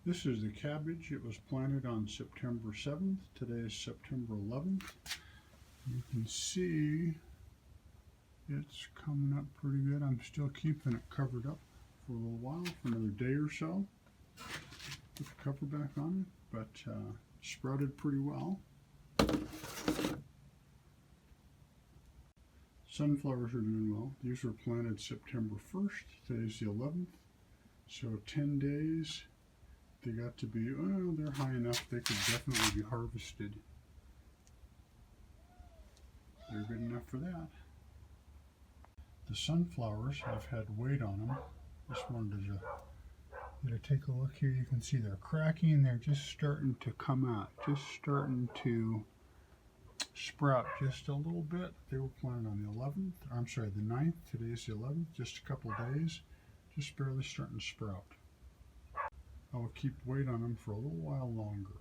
This is the cabbage. It was planted on September 7th. Today is September 11th. You can see it's coming up pretty good. I'm still keeping it covered up for a little while, for another day or so. Put the cover back on it, but sprouted pretty well. Sunflowers are doing well. These were planted September 1st. Today's the 11th. So 10 days. They got to be, well, they're high enough they could definitely be harvested. They're good enough for that. The sunflowers have had weight on them. Just wanted to take a look here. You can see they're cracking. They're just starting to come out, just starting to sprout just a little bit. They were planted on the 11th. I'm sorry, the 9th. Today's the 11th. Just a couple days. Just barely starting to sprout. I will keep weight on them for a little while longer.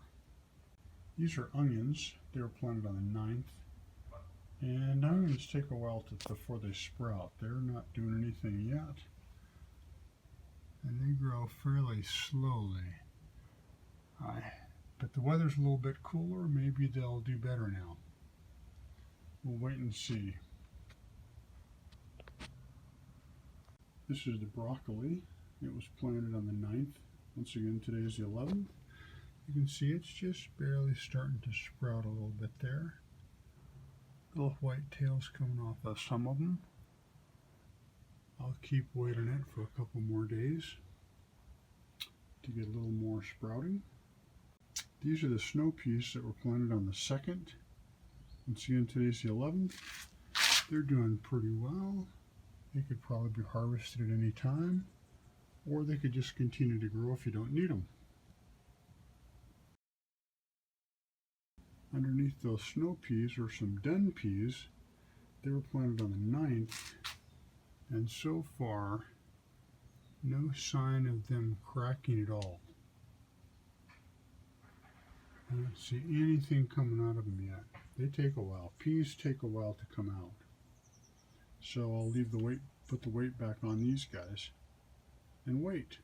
These are onions. They were planted on the 9th. And onions take a while before they sprout. They're not doing anything yet. And they grow fairly slowly. But the weather's a little bit cooler. Maybe they'll do better now. We'll wait and see. This is the broccoli. It was planted on the 9th. Once again, today is the 11th. You can see it's just barely starting to sprout a little bit there. Little white tails coming off of some of them. I'll keep waiting it for a couple more days to get a little more sprouting. These are the snow peas that were planted on the 2nd. Once again, today's the 11th. They're doing pretty well. They could probably be harvested at any time, or they could just continue to grow if you don't need them. Underneath those snow peas are some den peas. They were planted on the 9th, and so far, no sign of them cracking at all. I don't see anything coming out of them yet. They take a while. Peas take a while to come out. So I'll leave the weight, put the weight back on these guys, and wait.